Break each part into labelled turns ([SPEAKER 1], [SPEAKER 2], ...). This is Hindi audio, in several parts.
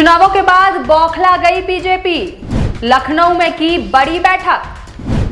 [SPEAKER 1] चुनावों के बाद बौखला गई बीजेपी, लखनऊ में की बड़ी बैठक।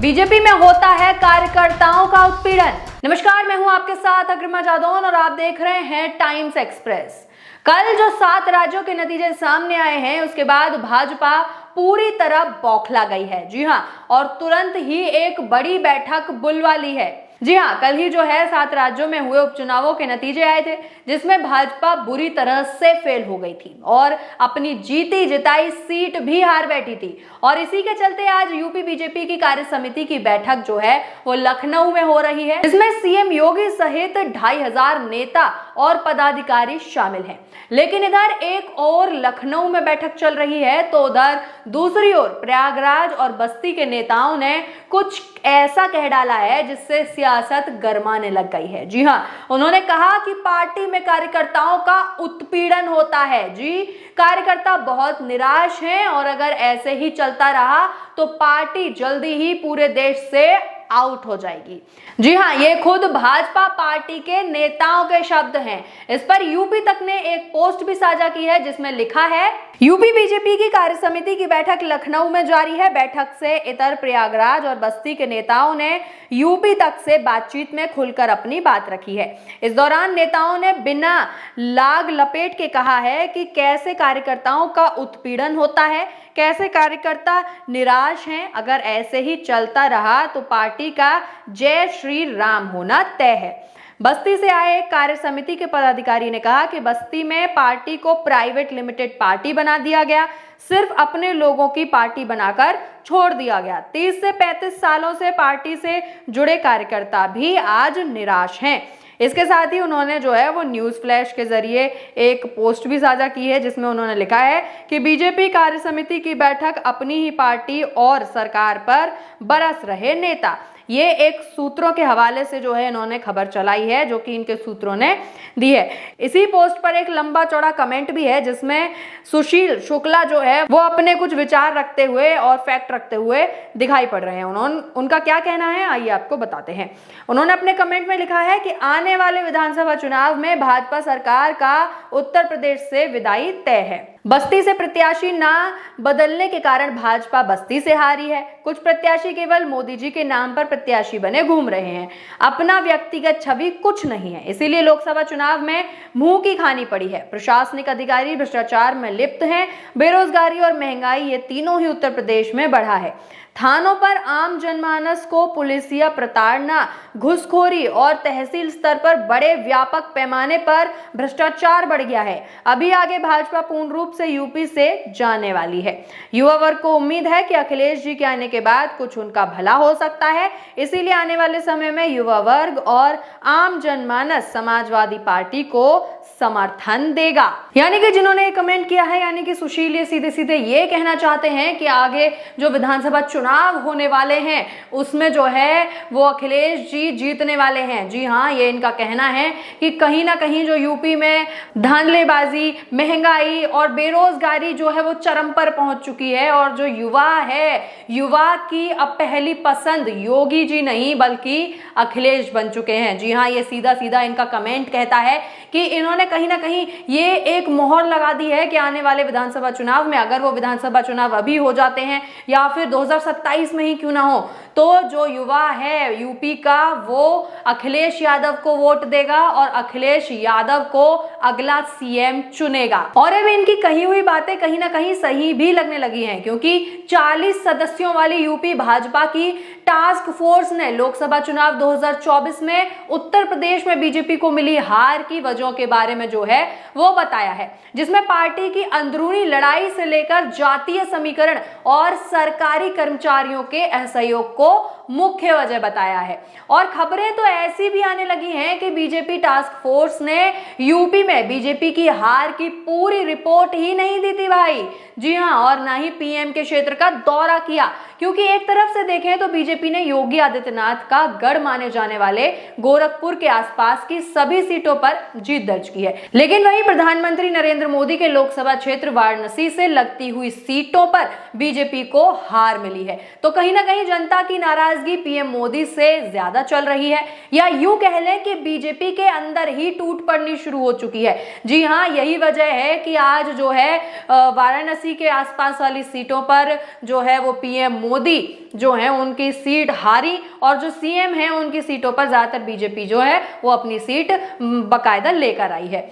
[SPEAKER 1] बीजेपी में होता है कार्यकर्ताओं का उत्पीड़न। नमस्कार, मैं हूं आपके साथ अग्रिमा जादौन और आप देख रहे हैं टाइम्स एक्सप्रेस। कल जो 7 राज्यों के नतीजे सामने आए हैं, उसके बाद भाजपा पूरी तरह बौखला गई है। जी हां, और तुरंत ही एक बड़ी बैठक बुलवा ली है। जी हां, कल ही जो है 7 राज्यों में हुए उपचुनावों के नतीजे आए थे, जिसमें भाजपा बुरी तरह से फेल हो गई थी और अपनी जीती जिताई सीट भी हार बैठी थी। और इसी के चलते आज यूपी बीजेपी की कार्य समिति की बैठक जो है वो लखनऊ में हो रही है, जिसमें सीएम योगी सहित 2500 नेता और पदाधिकारी शामिल हैं। लेकिन इधर एक और लखनऊ में बैठक चल रही है, तो उधर दूसरी ओर प्रयागराज और बस्ती के नेताओं ने कुछ ऐसा कह डाला है जिससे सियासत गरमाने लग गई है। जी हां, उन्होंने कहा कि पार्टी में कार्यकर्ताओं का उत्पीड़न होता है। जी, कार्यकर्ता बहुत निराश हैं और अगर ऐसे ही चलता रहा तो पार्टी जल्दी ही पूरे देश से आउट हो जाएगी। जी हां, ये खुद भाजपा पार्टी के नेताओं के शब्द हैं। इस पर यूपी तक ने एक पोस्ट भी साझा की है, जिसमें लिखा है, यूपी बीजेपी की कार्य समिति की बैठक लखनऊ में जारी है। बैठक से इतर प्रयागराज और बस्ती के नेताओं ने यूपी तक से बातचीत में खुलकर अपनी बात रखी है। इस दौरान नेताओं ने बिना लाग लपेट के कहा है कि कैसे कार्यकर्ताओं का उत्पीड़न होता है, कैसे कार्यकर्ता निराश हैं। अगर ऐसे ही चलता रहा तो पार्टी का जय श्री राम होना तय है। बस्ती से आए एक कार्य समिति के पदाधिकारी ने कहा कि बस्ती में पार्टी को प्राइवेट लिमिटेड पार्टी बना दिया गया, सिर्फ अपने लोगों की पार्टी बनाकर छोड़ दिया गया। 30 से 35 सालों से पार्टी से जुड़े कार्यकर्ता भी आज निराश हैं। इसके साथ ही उन्होंने जो है वो न्यूज़ फ्लैश के जरिए एक पोस्ट भी साझा की है, जिसमें उन्होंने लिखा है कि बीजेपी कार्य समिति की बैठक अपनी ही पार्टी और सरकार पर बरस रहे नेता। ये एक सूत्रों के हवाले से जो है इन्होंने खबर चलाई है, जो कि इनके सूत्रों ने दी है। इसी पोस्ट पर एक लंबा चौड़ा कमेंट भी है, जिसमें सुशील शुक्ला जो है वो अपने कुछ विचार रखते हुए और फैक्ट रखते हुए दिखाई पड़ रहे हैं। उनका क्या कहना है, आइए आपको बताते हैं। उन्होंने अपने कमेंट में लिखा है कि आने वाले विधानसभा चुनाव में भाजपा सरकार का उत्तर प्रदेश से विदाई तय है। बस्ती से प्रत्याशी ना बदलने के कारण भाजपा बस्ती से हारी है। कुछ प्रत्याशी केवल मोदी जी के नाम पर प्रत्याशी बने घूम रहे हैं, अपना व्यक्तिगत छवि कुछ नहीं है। इसीलिए लोकसभा चुनाव में मुंह की खानी पड़ी है। प्रशासनिक अधिकारी भ्रष्टाचार में लिप्त हैं। बेरोजगारी और महंगाई, ये तीनों ही उत्तर प्रदेश में बढ़ा है। थानों पर आम जनमानस को पुलिसिया प्रताड़ना, घूसखोरी और तहसील स्तर पर बड़े व्यापक पैमाने पर भ्रष्टाचार बढ़ गया है। अभी आगे भाजपा पूर्ण रूप से यूपी से जाने वाली है। युवा वर्ग को उम्मीद है कि अखिलेश जी के आने के बाद कुछ उनका भला हो सकता है। इसीलिए आने वाले समय में युवा वर्ग और आम जनमानस समाजवादी पार्टी को समर्थन देगा। यानी कि जिन्होंने कमेंट किया है, यानी कि सुशील, ये सीधे सीधे ये कहना चाहते हैं कि आगे जो विधानसभा चुनाव होने वाले हैं उसमें जो है वो अखिलेश जी जीतने वाले हैं। जी हाँ, ये इनका कहना है कि कहीं ना कहीं जो यूपी में धांधलेबाजी, महंगाई और बेरोजगारी जो है वो चरम पर पहुंच चुकी है और जो युवा है, युवा की अब पहली पसंद योगी जी नहीं बल्कि अखिलेश बन चुके हैं। जी हाँ, ये सीधा सीधा इनका कमेंट कहता है कि इन्होंने कहीं ना कहीं ये एक मोहर लगा दी है कि आने वाले विधानसभा चुनाव में, अगर वो विधानसभा चुनाव अभी हो जाते हैं या फिर 2027 में ही क्यों ना हो, तो जो युवा है यूपी का वो अखिलेश यादव को वोट देगा और अखिलेश यादव को अगला सीएम चुनेगा। और अब इनकी कही हुई बातें कहीं ना कहीं सही भी लगने लगी हैं, क्योंकि 40 सदस्यों वाली यूपी भाजपा की टास्क फोर्स ने लोकसभा चुनाव 2024 में उत्तर प्रदेश में बीजेपी को मिली हार की वजहों के बारे में जो है वो बताया है, जिसमें पार्टी की अंदरूनी लड़ाई से लेकर जातीय समीकरण और सरकारी कर्मचारियों के असहयोग को मुख्य वजह बताया है। और खबरें तो ऐसी भी आने लगी हैं कि बीजेपी टास्क फोर्स ने यूपी में बीजेपी की हार की पूरी रिपोर्ट ही नहीं दी थी भाई। जी हां, और ना ही पीएम के क्षेत्र का दौरा किया, क्योंकि एक तरफ से देखें तो बीजेपी ने योगी आदित्यनाथ का गढ़ माने जाने वाले गोरखपुर के आसपास की सभी सीटों पर जीत दर्ज की है, लेकिन वहीं प्रधानमंत्री नरेंद्र मोदी के लोकसभा क्षेत्र वाराणसी से लगती हुई सीटों पर बीजेपी को हार मिली है। तो कहीं ना कहीं जनता की की नाराजगी पीएम मोदी से ज्यादा चल रही है, या यूं कह लें कि बीजेपी के अंदर ही टूट पड़नी शुरू हो चुकी है। जी हां, यही वजह है कि आज जो है वाराणसी के आसपास वाली सीटों पर जो है वो पीएम मोदी जो है उनकी सीट हारी, और जो सीएम है उनकी सीटों पर ज्यादातर बीजेपी जो है वो अपनी सीट बकायदा लेकर आई है।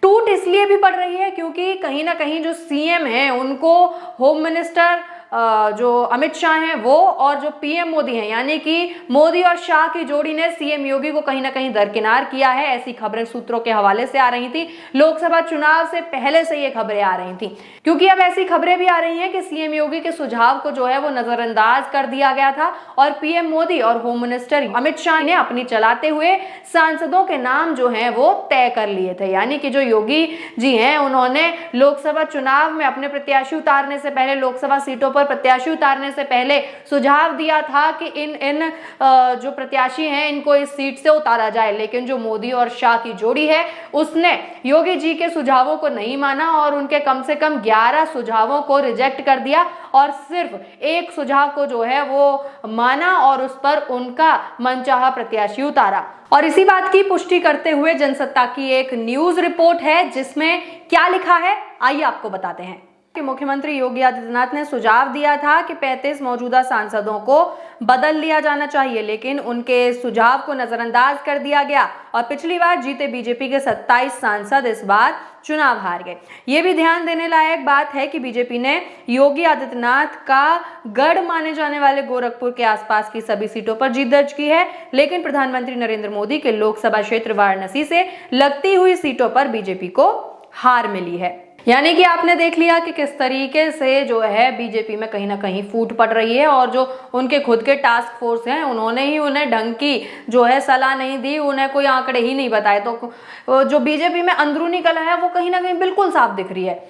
[SPEAKER 1] टूट इसलिए भी पड़ रही है क्योंकि कहीं ना कहीं जो सीएम है उनको होम मिनिस्टर जो अमित शाह हैं वो, और जो पीएम मोदी हैं यानी कि मोदी और शाह की जोड़ी ने सीएम योगी को कहीं ना कहीं दरकिनार किया है। ऐसी खबरें सूत्रों के हवाले से आ रही थी, लोकसभा चुनाव से पहले से ये खबरें आ रही थी, क्योंकि अब ऐसी खबरें भी आ रही हैं कि सीएम योगी के सुझाव को जो है वो नजरअंदाज कर दिया गया था और पीएम मोदी और होम मिनिस्टर अमित शाह ने अपनी चलाते हुए सांसदों के नाम जो है वो तय कर लिए थे। यानी कि जो योगी जी हैं उन्होंने लोकसभा चुनाव में अपने प्रत्याशी उतारने से पहले, लोकसभा सीटों पर प्रत्याशी उतारने से पहले सुझाव दिया था कि इन जो प्रत्याशी हैं इनको इस सीट से उतारा जाए, लेकिन जो मोदी और शाह की जोड़ी है उसने योगी जी के सुझावों को नहीं माना और उनके कम से कम 11 सुझावों को रिजेक्ट कर दिया और सिर्फ एक सुझाव को जो है वो माना और उस पर उनका मनचाहा प्रत्याशी उतारा। और इसी बात की पुष्टि करते हुए जनसत्ता की एक न्यूज रिपोर्ट है जिसमें क्या लिखा है आइए आपको बताते हैं कि मुख्यमंत्री योगी आदित्यनाथ ने सुझाव दिया था कि 35 मौजूदा सांसदों को बदल लिया जाना चाहिए, लेकिन उनके सुझाव को नजरअंदाज कर दिया गया और पिछली बार जीते बीजेपी के 27 सांसद इस बार चुनाव हार गए। ये भी ध्यान देने लायक बात है कि बीजेपी ने योगी आदित्यनाथ का गढ़ माने जाने वाले गोरखपुर के आसपास की सभी सीटों पर जीत दर्ज की है, लेकिन प्रधानमंत्री नरेंद्र मोदी के लोकसभा क्षेत्र वाराणसी से लगती हुई सीटों पर बीजेपी को हार मिली है। यानी कि आपने देख लिया कि किस तरीके से जो है बीजेपी में कहीं ना कहीं फूट पड़ रही है और जो उनके खुद के टास्क फोर्स हैं उन्होंने ही उन्हें ढंग की जो है सलाह नहीं दी, उन्हें कोई आंकड़े ही नहीं बताए, तो जो बीजेपी में अंदरूनी कला है वो कहीं ना कहीं बिल्कुल साफ दिख रही है।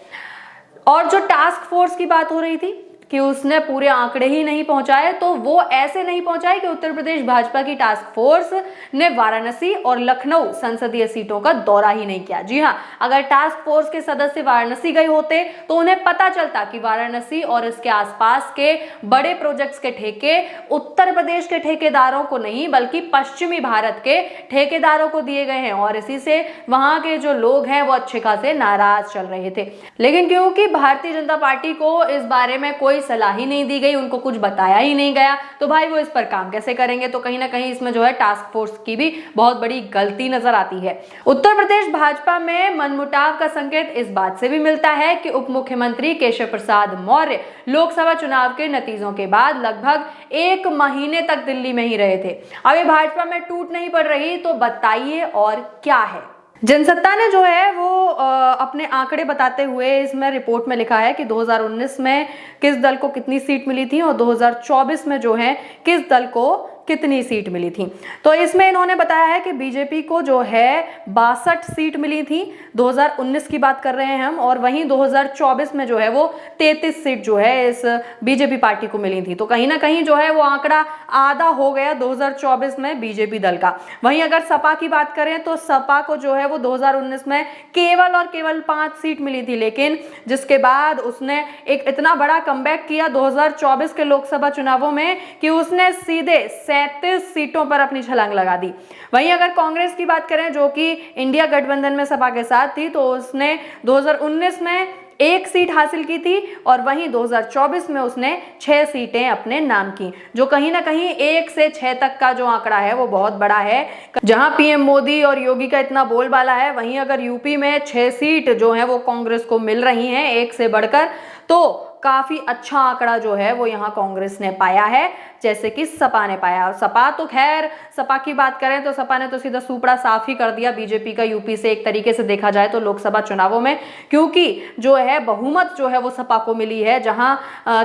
[SPEAKER 1] और जो टास्क फोर्स की बात हो रही थी कि उसने पूरे आंकड़े ही नहीं पहुंचाए, तो वो ऐसे नहीं पहुंचाए कि उत्तर प्रदेश भाजपा की टास्क फोर्स ने वाराणसी और लखनऊ संसदीय सीटों का दौरा ही नहीं किया। जी हां, अगर टास्क फोर्स के सदस्य वाराणसी गए होते तो उन्हें पता चलता कि वाराणसी और इसके आसपास के बड़े प्रोजेक्ट्स के ठेके उत्तर प्रदेश के ठेकेदारों को नहीं बल्कि पश्चिमी भारत के ठेकेदारों को दिए गए हैं, और इसी से वहां के जो लोग हैं वो अच्छे खासे नाराज चल रहे थे। लेकिन क्योंकि भारतीय जनता पार्टी को इस बारे में कोई सलाह ही नहीं दी गई, उनको कुछ बताया ही नहीं गया, तो भाई वो इस पर काम कैसे करेंगे। तो कहीं ना कहीं इसमें जो है टास्क फोर्स की भी बहुत बड़ी गलती नजर आती है। उत्तर प्रदेश भाजपा में मनमुटाव का संकेत इस बात से भी मिलता है कि उप मुख्यमंत्री केशव प्रसाद मौर्य लोकसभा चुनाव के नतीजों के बाद लगभग 1 महीने तक दिल्ली में ही रहे थे। अब ये भाजपा में टूट नहीं पड़ रही, तो बताइए और क्या है। जनसत्ता ने जो है वो अपने आंकड़े बताते हुए इसमें रिपोर्ट में लिखा है कि 2019 में किस दल को कितनी सीट मिली थी और 2024 में जो है किस दल को कितनी सीट मिली थी। तो इसमें इन्होंने बताया है कि बीजेपी को जो है 62 सीट मिली थी, 2019 की बात कर रहे हैं हम, और वहीं 2024 में जो है वो 33 सीट जो है इस बीजेपी पार्टी को मिली थी। तो कहीं ना कहीं जो है वो आंकड़ा आधा हो गया 2024 में बीजेपी दल का। वहीं अगर सपा की बात करें तो सपा को जो है वो 2019 में केवल और केवल 5 सीट मिली थी, लेकिन जिसके बाद उसने एक इतना बड़ा कमबैक किया 2024 के लोकसभा चुनावों में कि उसने सीधे 37 सीटों पर अपनी छलांग लगा दी। वहीं अगर कांग्रेस की बात करें जो कि इंडिया गठबंधन में सपा के साथ थी, तो उसने 2019 में 1 सीट हासिल की थी और वहीं 2024 में उसने 6 सीटें अपने नाम की, जो कहीं ना कहीं 1 से 6 तक का जो आंकड़ा है वो बहुत बड़ा है। जहां पीएम मोदी और योगी का इतना बोलबाला है, वहीं अगर यूपी में 6 सीट जो है वो कांग्रेस को मिल रही हैं 1 से बढ़कर, तो काफी अच्छा आंकड़ा जो है वो यहाँ कांग्रेस ने पाया है, जैसे कि सपा ने पाया। और सपा तो खैर, सपा की बात करें तो सपा ने तो सीधा सुपड़ा साफ ही कर दिया बीजेपी का यूपी से, एक तरीके से देखा जाए तो लोकसभा चुनावों में, क्योंकि जो है बहुमत जो है वो सपा को मिली है, जहां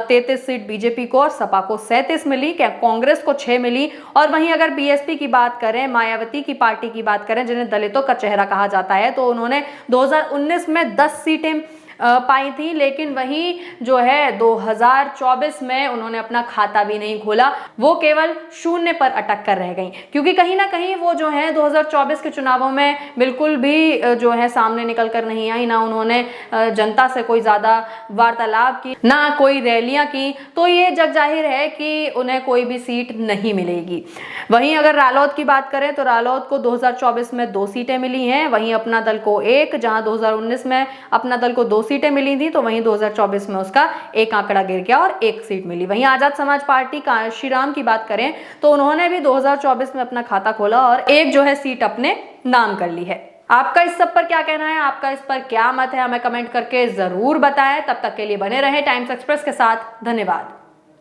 [SPEAKER 1] 33 सीट बीजेपी को और सपा को 37 मिली, कांग्रेस को 6 मिली। और वहीं अगर बीएसपी की बात करें, मायावती की पार्टी की बात करें, जिन्हें दलितों का चेहरा कहा जाता है, तो उन्होंने 2019 में 10 सीटें पाई थी, लेकिन वहीं जो है 2024 में उन्होंने अपना खाता भी नहीं खोला, वो केवल शून्य पर अटक कर रह गई, क्योंकि कहीं ना कहीं वो जो है 2024 के चुनावों में बिल्कुल भी जो है सामने निकल कर नहीं आई, ना उन्होंने जनता से कोई ज्यादा वार्तालाप की, ना कोई रैलियां की, तो ये जग जाहिर है कि उन्हें कोई भी सीट नहीं मिलेगी। वहीं अगर रालोद की बात करें तो रालोद को 2024 में 2 सीटें मिली हैं, वहीं अपना दल को 1, जहां 2019 में अपना दल को 2 सीटें मिली थी, तो वहीं 2024 में उसका एक आंकड़ा गिर गया और 1 सीट मिली। वहीं आजाद समाज पार्टी कांशीराम की बात करें तो उन्होंने भी 2024 में अपना खाता खोला और एक जो है सीट अपने नाम कर ली है। आपका इस सब पर क्या कहना है, आपका इस पर क्या मत है, हमें कमेंट करके जरूर बताएं। तब तक के लिए बने रहें टाइम्स एक्सप्रेस के साथ। धन्यवाद।